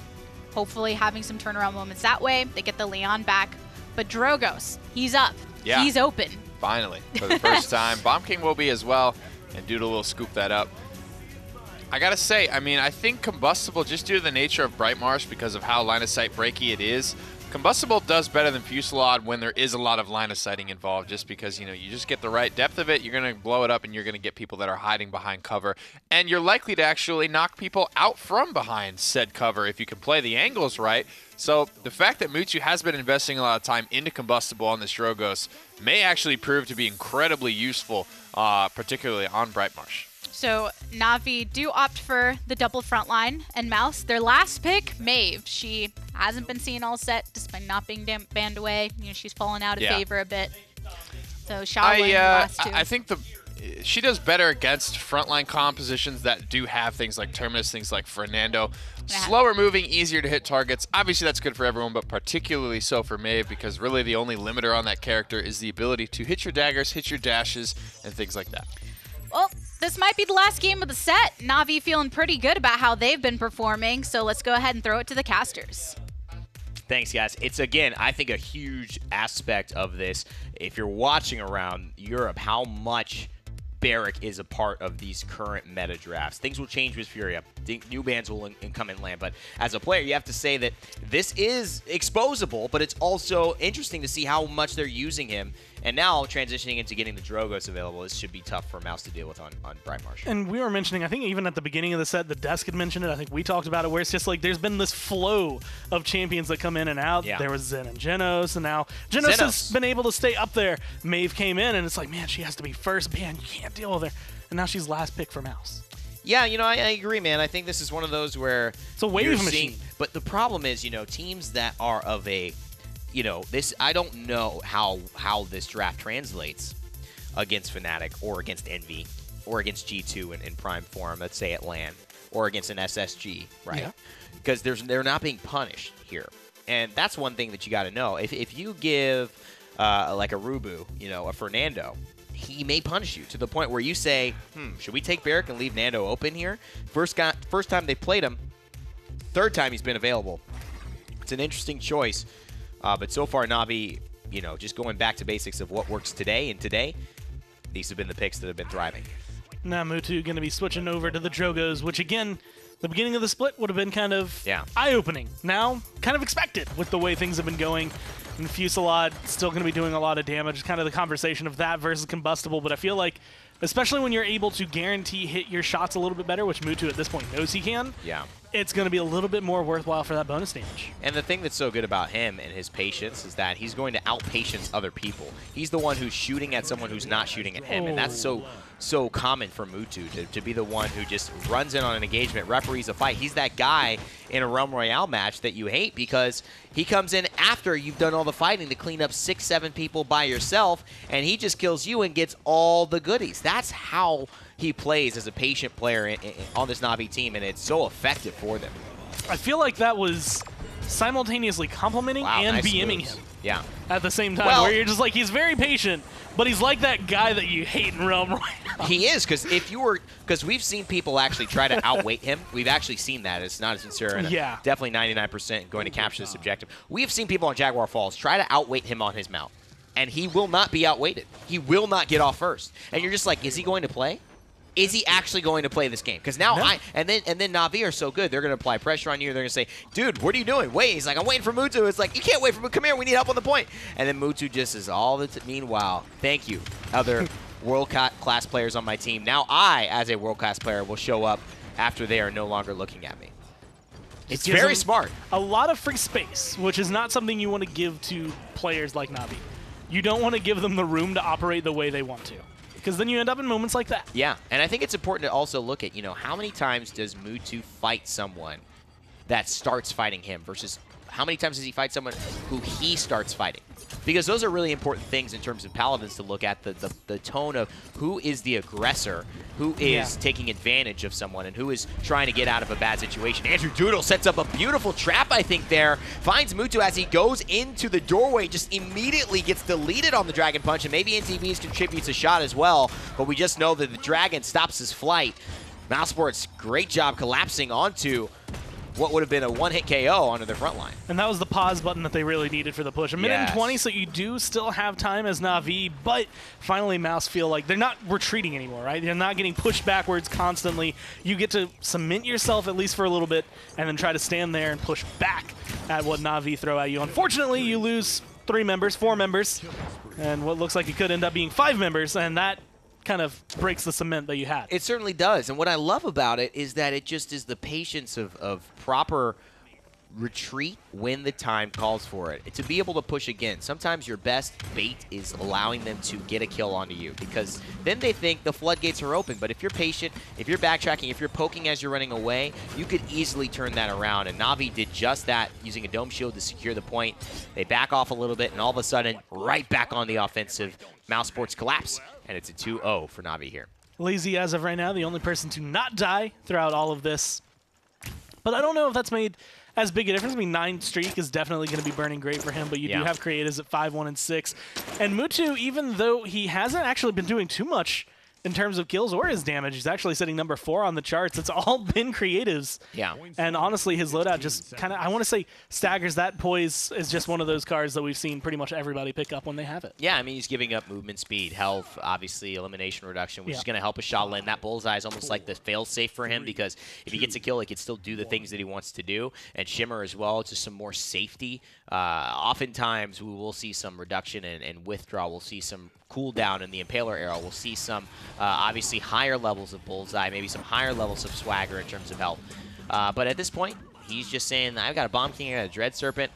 hopefully having some turnaround moments that way, they get the Leon back. But Drogos, he's up. Yeah. He's open. Finally, for the first time. Bomb King will be as well, and Doodle will scoop that up. I gotta say, I mean, I think Combustible, just due to the nature of Brightmarsh, because of how line of sight breaky it is, Combustible does better than Fusillade when there is a lot of line of sighting involved, just because, you know, you just get the right depth of it, you're going to blow it up, and you're going to get people that are hiding behind cover. And you're likely to actually knock people out from behind said cover if you can play the angles right. So the fact that Mutu has been investing a lot of time into Combustible on this Drogos may actually prove to be incredibly useful, particularly on Brightmarsh. So Na'Vi do opt for the double front line, and Mouse, their last pick, Maeve. She hasn't been seen all set despite not being banned away. You know, she's fallen out of favor a bit. So Shaolin, last two. I think she does better against frontline compositions that do have things like Terminus, things like Fernando. Slower moving, easier to hit targets. Obviously, that's good for everyone, but particularly so for Maeve, because really the only limiter on that character is the ability to hit your daggers, hit your dashes, and things like that. Well, this might be the last game of the set. Na'Vi feeling pretty good about how they've been performing, so let's go ahead and throw it to the casters. Thanks, guys. It's, again, I think a huge aspect of this, if you're watching around Europe, how much Barrack is a part of these current meta drafts. Things will change with Furia. New bans will come and land, but as a player, you have to say that this is exposable, but it's also interesting to see how much they're using him. And now, transitioning into getting the Drogos available, this should be tough for Mouse to deal with on Brightmarsh. And we were mentioning, I think even at the beginning of the set, the desk had mentioned it. I think we talked about it, where it's just like there's been this flow of champions that come in and out. Yeah. There was Zen and Genos, and now Genos has been able to stay up there. Maeve came in, and it's like, man, she has to be first. Man, you can't deal with her. And now she's last pick for Mouse. Yeah, you know, I agree, man. I think this is one of those where it's a wave machine. But the problem is, you know, teams that are of a, you know, this, I don't know how this draft translates against Fnatic or against Envy or against G2 in prime form, let's say at LAN, or against an SSG, right? Because they're not being punished here. And that's one thing that you got to know. If you give like a Rubu, you know, a Fernando, he may punish you to the point where you say, should we take Barrack and leave Nando open here? First time they played him, third time he's been available. It's an interesting choice. But so far, Na'Vi, you know, just going back to basics of what works today, and today, these have been the picks that have been thriving. Now Mutu going to be switching over to the Drogos, which again, the beginning of the split would have been kind of eye-opening. Now, kind of expected with the way things have been going. And Fusillade still going to be doing a lot of damage. Kind of the conversation of that versus Combustible. But I feel like, especially when you're able to guarantee hit your shots a little bit better, which Mutu at this point knows he can, it's going to be a little bit more worthwhile for that bonus damage. And the thing that's so good about him and his patience is that he's going to out-patience other people. He's the one who's shooting at someone who's not shooting at him, and that's so common for Mutu to be the one who just runs in on an engagement, referees a fight. He's that guy in a Realm Royale match that you hate because he comes in after you've done all the fighting to clean up 6-7 people by yourself, and he just kills you and gets all the goodies. That's how he plays as a patient player on this Na'Vi team, and it's so effective for them. I feel like that was simultaneously complimenting and nice BMing moves. him Yeah. at the same time, Well- where you're just like, he's very patient, but he's like that guy that you hate in Realm right now. He is, because we've seen people actually try to outweight him. We've actually seen that. It's not as Vincere, and Yeah. definitely 99% going to capture this objective. We've seen people on Jaguar Falls try to outweight him on his mount, and he will not be outweighted. He will not get off first. And you're just like, is he going to play? Is he actually going to play this game? Because now No. and then Na'Vi are so good, they're going to apply pressure on you. They're going to say, dude, what are you doing? Wait. He's like, I'm waiting for Mutu. It's like, you can't wait for Mutu. Come here. We need help on the point. And then Mutu just is all the meanwhile, thank you, other world-class players on my team. Now I, as a world-class player, will show up after they are no longer looking at me. It's Gives very him smart. A lot of free space, which is not something you want to give to players like Na'Vi. You don't want to give them the room to operate the way they want to, because then you end up in moments like that. Yeah, and I think it's important to also look at, how many times does Mutu fight someone that starts fighting him versus how many times does he fight someone who he starts fighting? Because those are really important things in terms of Paladins to look at, the tone of who is the aggressor, who is taking advantage of someone, and who is trying to get out of a bad situation. Andrew Doodle sets up a beautiful trap, I think, there. Finds Mutu as he goes into the doorway, just immediately gets deleted on the Dragon Punch, and maybe NTVs contributes a shot as well, but we just know that the Dragon stops his flight. Mousesports, great job collapsing onto what would have been a one-hit KO onto their front line. And that was the pause button that they really needed for the push. A minute and 20, so you do still have time as Na'Vi, but finally Mouse feel like they're not retreating anymore, right? They're not getting pushed backwards constantly. You get to cement yourself at least for a little bit and then try to stand there and push back at what Na'Vi throw at you. Unfortunately, you lose 4 members, and what looks like it could end up being 5 members, and that kind of breaks the cement that you had. It certainly does. And what I love about it is that it just is the patience of proper retreat when the time calls for it. To be able to push again. Sometimes your best bait is allowing them to get a kill onto you, because then they think the floodgates are open. But if you're patient, if you're backtracking, if you're poking as you're running away, you could easily turn that around. And Na'Vi did just that, using a dome shield to secure the point. They back off a little bit, and all of a sudden, right back on the offensive. Mousesports collapse, and it's a 2-0 for Na'Vi here. Lazy, as of right now, the only person to not die throughout all of this. But I don't know if that's made as big a difference. I mean, 9 streak is definitely going to be burning great for him, but you do have creatives at 5, 1, and 6. And Mutu, even though he hasn't actually been doing too much in terms of kills or his damage, he's actually sitting number 4 on the charts. It's all been creatives. Yeah. And honestly, his loadout just kind of, I want to say, staggers. That poise is just one of those cards that we've seen pretty much everybody pick up when they have it. Yeah, I mean, he's giving up movement speed, health, obviously elimination reduction, which is going to help a Shaolin. That bullseye is almost like the fail-safe for him, because if he gets a kill, he can still do the things that he wants to do. And Shimmer as well, just some more safety. Oftentimes, we will see some reduction and withdrawal. We'll see some cooldown in the Impaler era. We'll see some, obviously, higher levels of bullseye, maybe some higher levels of swagger in terms of health. But at this point, he's just saying, I've got a Bomb King, I got a Dread Serpent.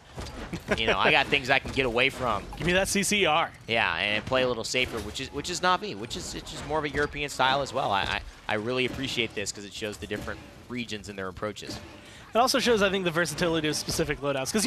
I got things I can get away from. Give me that CCR. Yeah, and play a little safer, which is Na'Vi, which is just more of a European style as well. I really appreciate this because it shows the different regions and their approaches. It also shows, I think, the versatility of specific loadouts, because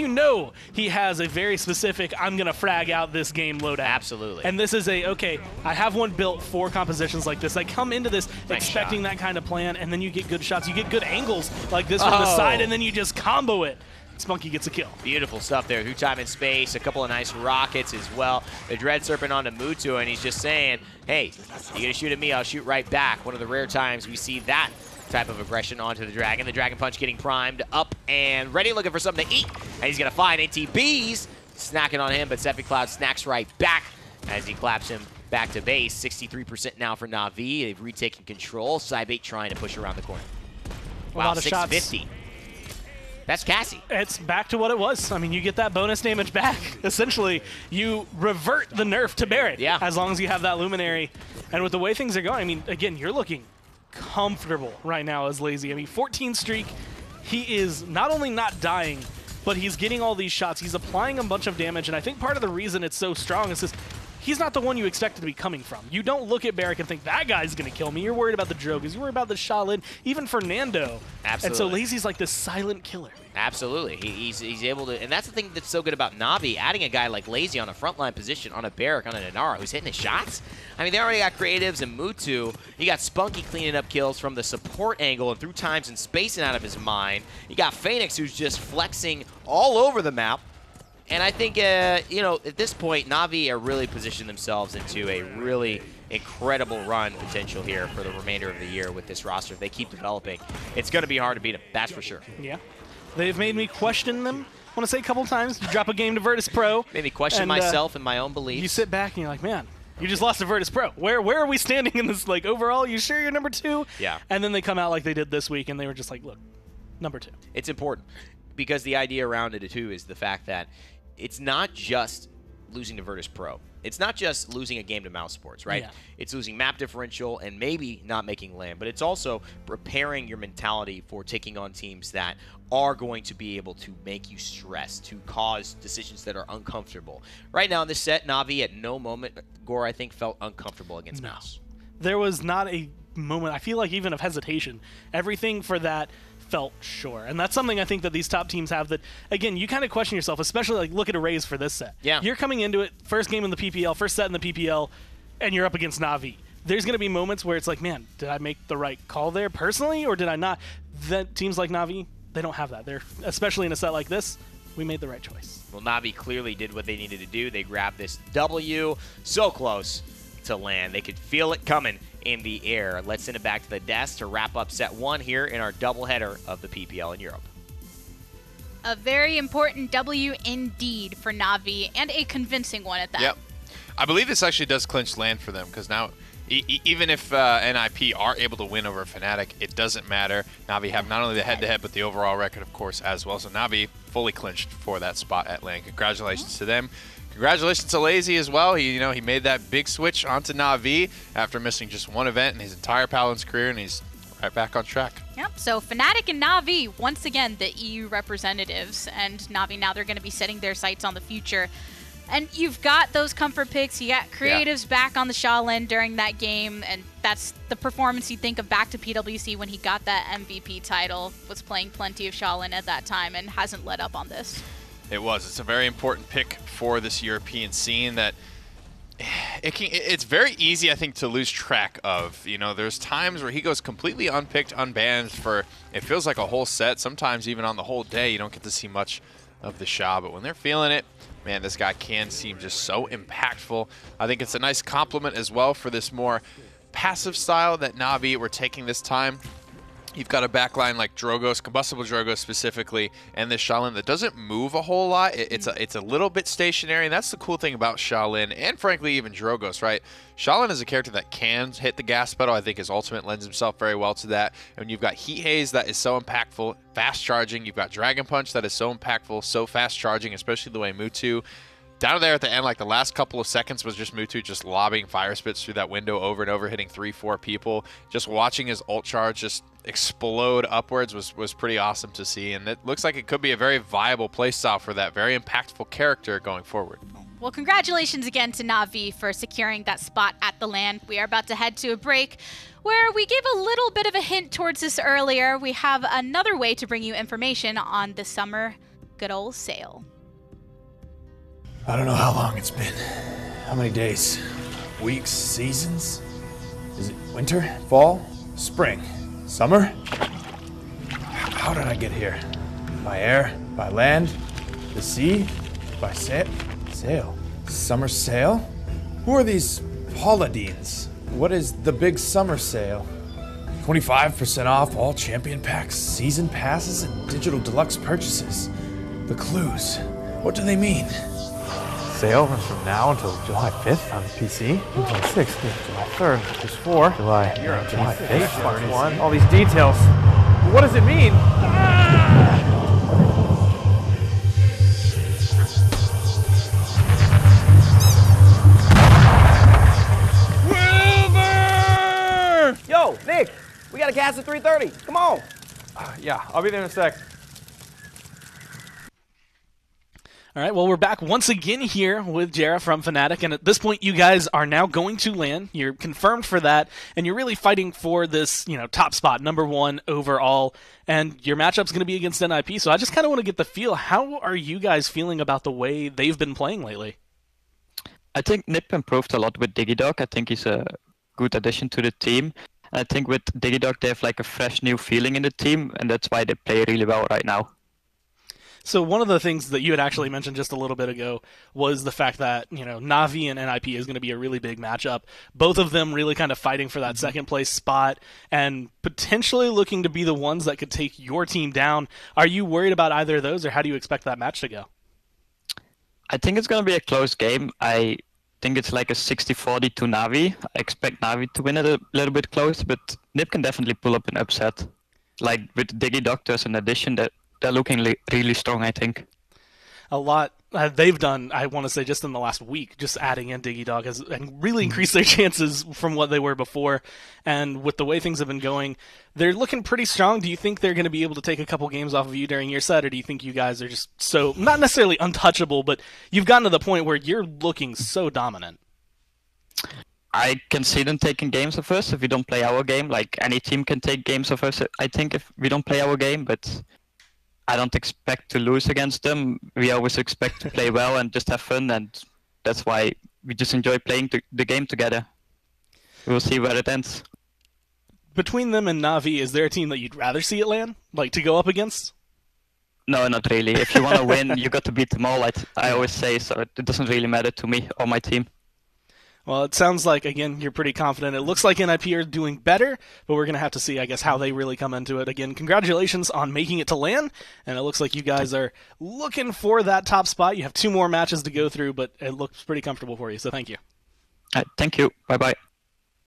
he has a very specific, I'm going to frag out this game loadout. Absolutely. And this is okay, I have one built for compositions like this. I come into this expecting shot. that kind of plan, and then you get good shots. You get good angles like this from the side, and then you just combo it. Spunky gets a kill. Beautiful stuff there. Two time in space, a couple of nice rockets as well. The Dread Serpent onto Mutu, and he's just saying, hey, you're going to shoot at me, I'll shoot right back. One of the rare times we see that type of aggression onto the Dragon. The Dragon Punch getting primed up and ready, looking for something to eat. And he's going to find NTBs snacking on him, but Sephi Cloud snacks right back as he claps him back to base. 63% now for Na'Vi. They've retaken control. Cybate trying to push around the corner. Wow, A lot of 650. shots. That's Cassie. It's back to what it was. I mean, you get that bonus damage back. Essentially, you revert the nerf to Barret. Yeah. As long as you have that Luminary. And with the way things are going, I mean, again, you're looking comfortable right now as Lazy. I mean, 14 streak, he is not only not dying, but he's getting all these shots. He's applying a bunch of damage, and I think part of the reason it's so strong is just he's not the one you expected to be coming from. You don't look at Barrick and think, that guy's going to kill me. You're worried about the Drogas. You're worried about the Shaolin, even Fernando. Absolutely. And so Lazy's like this silent killer. Absolutely. He's able to, and that's the thing that's so good about Navi, adding a guy like Lazy on a frontline position, on a Barrick, on a Nanara, who's hitting his shots. I mean, they already got creatives and Mutu. You got Spunky cleaning up kills from the support angle and through times and spacing out of his mind. You got Phoenix, who's just flexing all over the map. And I think, you know, at this point, Navi are really positioned themselves into a really incredible run potential here for the remainder of the year with this roster. If they keep developing, it's going to be hard to beat them, that's for sure. Yeah. They've made me question them. I want to say a couple times. You drop a game to Virtus Pro. Made me question myself and my own beliefs. You sit back and you're like, man, you just lost to Virtus Pro. Where are we standing in this, like, overall? You sure you're number 2? Yeah. And then they come out like they did this week, and they were just like, look, number 2. It's important because the idea around it, too, is the fact that it's not just losing to Virtus Pro. It's not just losing a game to Mousesports, right? Yeah. It's losing map differential and maybe not making land, but it's also preparing your mentality for taking on teams that are going to be able to make you stress, to cause decisions that are uncomfortable. Right now in this set, Navi at no moment, Gore, I think, felt uncomfortable against Mouse. There was not a moment, I feel like, even of hesitation. Everything for that felt sure. And that's something I think that these top teams have that, again, you kind of question yourself, especially like look at Arrays for this set. Yeah. You're coming into it, first game in the PPL, first set in the PPL, and you're up against Navi. There's going to be moments where it's like, man, did I make the right call there personally, or did I not? That teams like Navi, they don't have that. They're, especially in a set like this, we made the right choice. Well, Navi clearly did what they needed to do. They grabbed this W so close to land. They could feel it coming in the air. Let's send it back to the desk to wrap up set 1 here in our doubleheader of the PPL in Europe. A very important W indeed for Navi, and a convincing one at that. Yep. I believe this actually does clinch land for them, because now even if NIP are able to win over Fnatic, it doesn't matter. Navi have not only the head-to-head, but the overall record, of course, as well. So Navi fully clinched for that spot at land. Congratulations to them. Congratulations to Lazy as well. He made that big switch onto Navi after missing just one event in his entire Paladins career, and he's right back on track. Yep, so Fnatic and Navi, once again, the EU representatives, and Navi now they're going to be setting their sights on the future. And you've got those comfort picks, you got creatives back on the Shaolin during that game, and that's the performance you think of back to PwC when he got that MVP title, was playing plenty of Shaolin at that time and hasn't let up on this. It was. It's a very important pick for this European scene that it's very easy, I think, to lose track of. You know, there's times where he goes completely unpicked, unbanned for, it feels like a whole set. Sometimes even on the whole day, you don't get to see much of the Sha. But when they're feeling it, man, this guy can seem just so impactful. I think it's a nice compliment as well for this more passive style that Navi were taking this time. You've got a backline like Drogo's, Combustible Drogo specifically, and this Shaolin that doesn't move a whole lot. It's a little bit stationary, and that's the cool thing about Shaolin, and frankly even Drogo's, right? Shaolin is a character that can hit the gas pedal. I think his ultimate lends himself very well to that. And you've got Heat Haze that is so impactful, fast charging. You've got Dragon Punch that is so impactful, so fast charging, especially the way Mutu down there at the end, like the last couple of seconds was just Mutu just lobbing fire spits through that window over and over, hitting 3-4 people. Just watching his ult charge just explode upwards was pretty awesome to see, and it looks like it could be a very viable playstyle for that very impactful character going forward. Well, congratulations again to Navi for securing that spot at the LAN. We are about to head to a break where we gave a little bit of a hint towards this earlier. We have another way to bring you information on the summer good old sale. I don't know how long it's been. How many days? Weeks? Seasons? Is it winter? Fall? Spring? Summer? How did I get here? By air? By land? The sea? By sail? Summer sale? Who are these Paladins? What is the big summer sale? 25% off all champion packs, season passes, and digital deluxe purchases. The clues. What do they mean? Sale runs from now until July 5th on PC, July 6th, July 3rd, there's 4, July 5th, Xbox One, all these details. What does it mean? Wilbur! Yo, Nick, we got a cast at 3:30. Come on. Yeah, I'll be there in a sec. All right, well, we're back once again here with Jara from Fnatic, and at this point, you guys are now going to LAN. You're confirmed for that, and you're really fighting for this, top spot, number 1 overall, and your matchup's going to be against NIP, so I just kind of want to get the feel. How are you guys feeling about the way they've been playing lately? I think Nip improved a lot with Digidog. I think he's a good addition to the team. And I think with Digidog, they have like a fresh new feeling in the team, and that's why they play really well right now. So one of the things that you had actually mentioned just a little bit ago was the fact that, Na'Vi and NIP is going to be a really big matchup. Both of them really kind of fighting for that second place spot and potentially looking to be the ones that could take your team down. Are you worried about either of those, or how do you expect that match to go? I think it's going to be a close game. I think it's like a 60-40 to Na'Vi. I expect Na'Vi to win it a little bit close, but Nip can definitely pull up an upset. Like with Digidog as an addition, that they're looking really strong, I think. A lot they've done, I want to say, just in the last week, just adding in Digidog has and really increased their chances from what they were before. And with the way things have been going, they're looking pretty strong. Do you think they're going to be able to take a couple games off of you during your set, or do you think you guys are just so, not necessarily untouchable, but you've gotten to the point where you're looking so dominant? I can see them taking games of us if we don't play our game. Like, any team can take games of us, I think, if we don't play our game, but I don't expect to lose against them. We always expect to play well and just have fun, and that's why we just enjoy playing the game together. We'll see where it ends. Between them and Na'Vi, is there a team that you'd rather see it LAN, like to go up against? No, not really. If you want to win, you got to beat them all, I always say, so it doesn't really matter to me or my team. Well, it sounds like, again, you're pretty confident. It looks like NIP are doing better, but we're going to have to see, I guess, how they really come into it. Again, congratulations on making it to LAN, and it looks like you guys are looking for that top spot. You have 2 more matches to go through, but it looks pretty comfortable for you, so thank you. Thank you. Bye-bye.